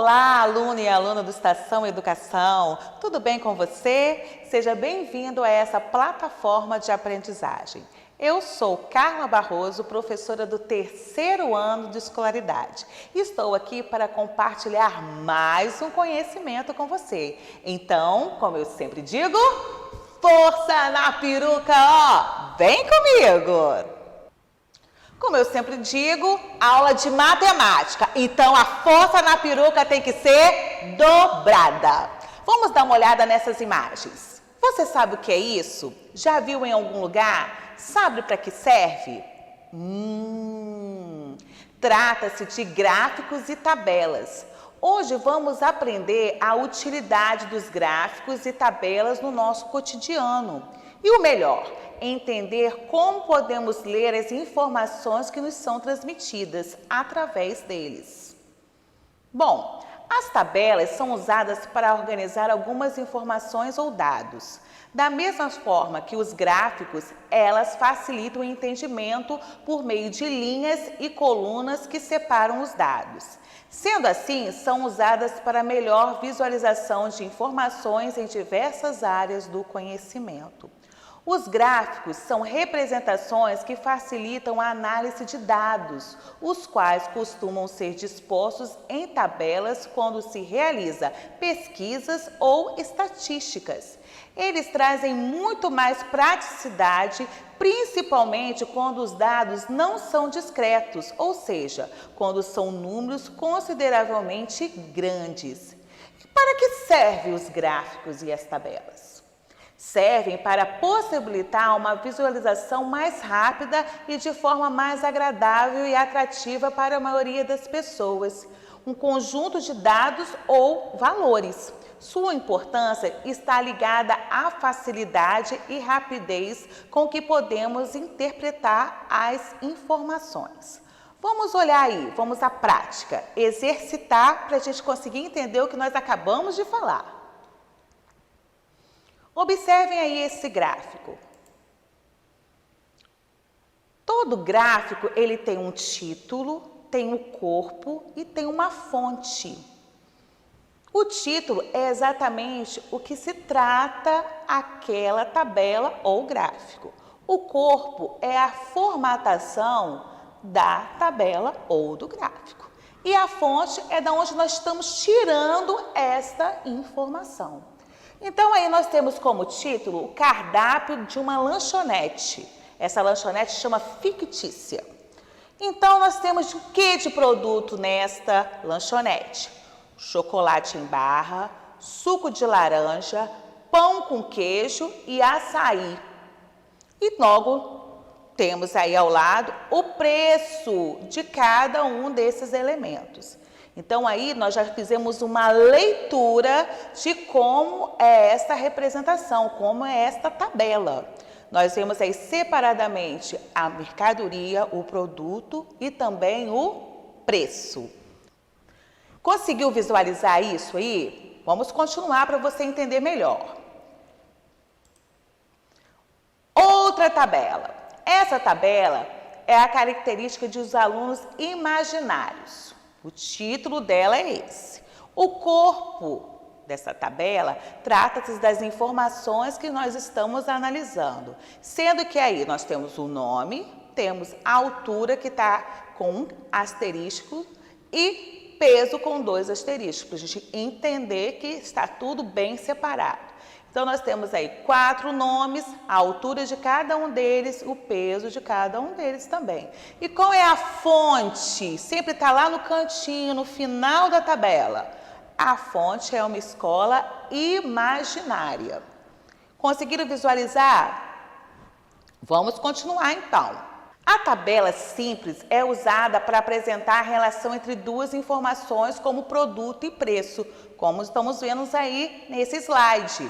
Olá, aluno e aluna do Estação Educação, tudo bem com você? Seja bem-vindo a essa plataforma de aprendizagem. Eu sou Carla Barroso, professora do 3º ano de escolaridade. Estou aqui para compartilhar mais um conhecimento com você. Então, como eu sempre digo, força na peruca, ó! Vem comigo! Como eu sempre digo, aula de matemática. Então, a força na peruca tem que ser dobrada. Vamos dar uma olhada nessas imagens. Você sabe o que é isso? Já viu em algum lugar? Sabe para que serve? Trata-se de gráficos e tabelas. Hoje vamos aprender a utilidade dos gráficos e tabelas no nosso cotidiano. E o melhor, entender como podemos ler as informações que nos são transmitidas através deles. Bom, as tabelas são usadas para organizar algumas informações ou dados. Da mesma forma que os gráficos, elas facilitam o entendimento por meio de linhas e colunas que separam os dados. Sendo assim, são usadas para melhor visualização de informações em diversas áreas do conhecimento. Os gráficos são representações que facilitam a análise de dados, os quais costumam ser dispostos em tabelas quando se realiza pesquisas ou estatísticas. Eles trazem muito mais praticidade, principalmente quando os dados não são discretos, ou seja, quando são números consideravelmente grandes. E para que servem os gráficos e as tabelas? Servem para possibilitar uma visualização mais rápida e de forma mais agradável e atrativa para a maioria das pessoas. Um conjunto de dados ou valores. Sua importância está ligada à facilidade e rapidez com que podemos interpretar as informações. Vamos olhar aí, vamos à prática, exercitar para a gente conseguir entender o que nós acabamos de falar. Observem aí esse gráfico. Todo gráfico, ele tem um título, tem um corpo e tem uma fonte. O título é exatamente o que se trata aquela tabela ou gráfico. O corpo é a formatação da tabela ou do gráfico. E a fonte é da onde nós estamos tirando esta informação. Então, aí nós temos como título o cardápio de uma lanchonete. Essa lanchonete chama fictícia. Então, nós temos o que de produto nesta lanchonete? Chocolate em barra, suco de laranja, pão com queijo e açaí. E logo temos aí ao lado o preço de cada um desses elementos. Então, aí nós já fizemos uma leitura de como é esta representação, como é esta tabela. Nós vemos aí separadamente a mercadoria, o produto e também o preço. Conseguiu visualizar isso aí? Vamos continuar para você entender melhor. Outra tabela. Essa tabela é a característica dos alunos imaginários. O título dela é esse. O corpo dessa tabela trata-se das informações que nós estamos analisando. Sendo que aí nós temos o nome, temos a altura que está com um asterisco e peso com 2 asteriscos, para a gente entender que está tudo bem separado. Então, nós temos aí 4 nomes, a altura de cada um deles, o peso de cada um deles também. E qual é a fonte? Sempre está lá no cantinho, no final da tabela. A fonte é uma escola imaginária. Conseguiram visualizar? Vamos continuar então. A tabela simples é usada para apresentar a relação entre duas informações como produto e preço, como estamos vendo aí nesse slide.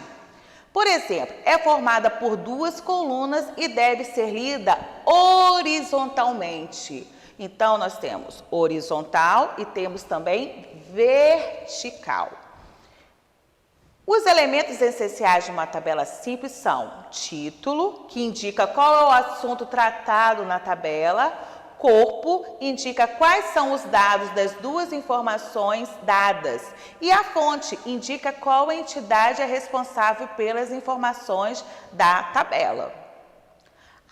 Por exemplo, é formada por 2 colunas e deve ser lida horizontalmente. Então, nós temos horizontal e temos também vertical. Os elementos essenciais de uma tabela simples são título, que indica qual é o assunto tratado na tabela, corpo indica quais são os dados das duas informações dadas e a fonte indica qual entidade é responsável pelas informações da tabela.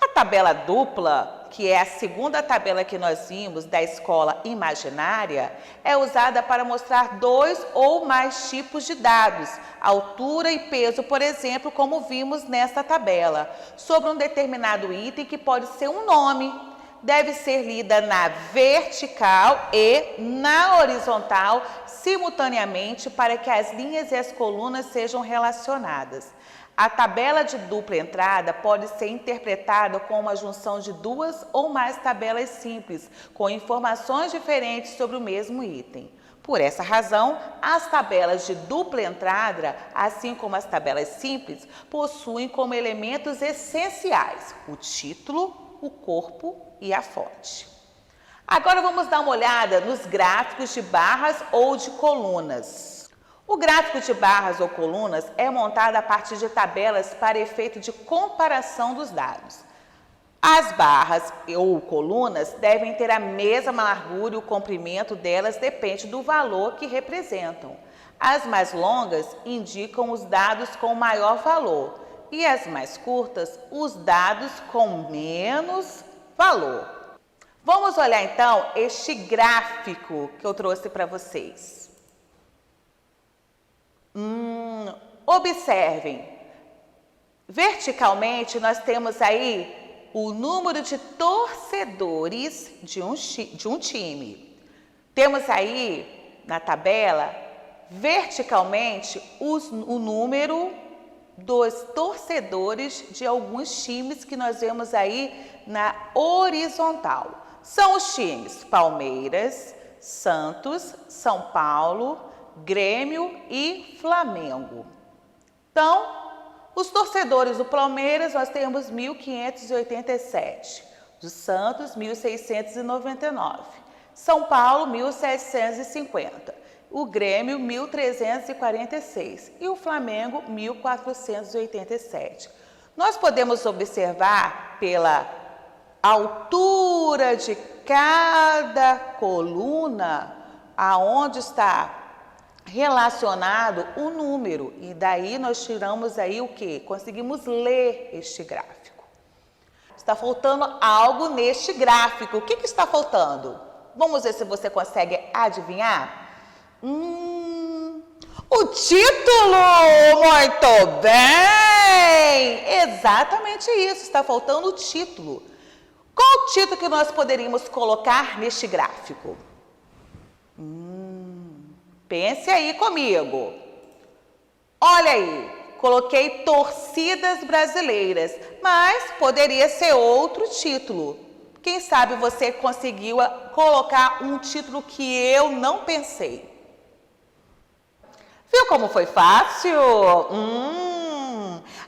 A tabela dupla, que é a segunda tabela que nós vimos da escola imaginária, é usada para mostrar dois ou mais tipos de dados, altura e peso, por exemplo, como vimos nesta tabela, sobre um determinado item que pode ser um nome. Deve ser lida na vertical e na horizontal simultaneamente para que as linhas e as colunas sejam relacionadas. A tabela de dupla entrada pode ser interpretada como uma junção de duas ou mais tabelas simples, com informações diferentes sobre o mesmo item. Por essa razão, as tabelas de dupla entrada, assim como as tabelas simples, possuem como elementos essenciais o título, o corpo e a fonte. Agora vamos dar uma olhada nos gráficos de barras ou de colunas. O gráfico de barras ou colunas é montado a partir de tabelas para efeito de comparação dos dados. As barras ou colunas devem ter a mesma largura e o comprimento delas depende do valor que representam. As mais longas indicam os dados com maior valor e as mais curtas, os dados com menos valor. Vamos olhar então este gráfico que eu trouxe para vocês. Observem, verticalmente nós temos aí o número de torcedores de um time. Temos aí na tabela, verticalmente, o número dos torcedores de alguns times que nós vemos aí na horizontal. São os times Palmeiras, Santos, São Paulo, Grêmio e Flamengo. Então, os torcedores do Palmeiras nós temos 1.587, do Santos 1.699, São Paulo 1.750, o Grêmio 1.346 e o Flamengo 1.487. Nós podemos observar pela altura de cada coluna aonde está relacionado o número e daí nós tiramos aí o que? Conseguimos ler este gráfico. Está faltando algo neste gráfico. O que está faltando? Vamos ver se você consegue adivinhar? O título! Muito bem! Exatamente isso, está faltando o título. Qual o título que nós poderíamos colocar neste gráfico? Pense aí comigo. Olha aí, coloquei torcidas brasileiras, mas poderia ser outro título. Quem sabe você conseguiu colocar um título que eu não pensei. Viu como foi fácil?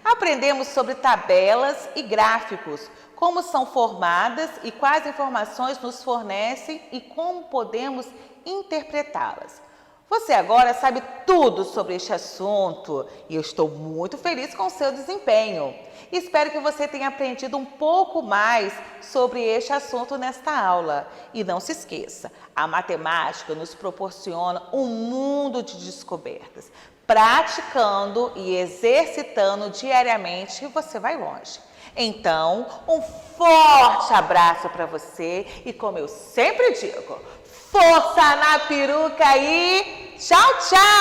Aprendemos sobre tabelas e gráficos, como são formadas e quais informações nos fornecem e como podemos interpretá-las. Você agora sabe tudo sobre este assunto e eu estou muito feliz com o seu desempenho. Espero que você tenha aprendido um pouco mais sobre este assunto nesta aula. E não se esqueça, a matemática nos proporciona um mundo de descobertas. Praticando e exercitando diariamente, você vai longe. Então, um forte abraço para você e como eu sempre digo, força na peruca e tchau, tchau!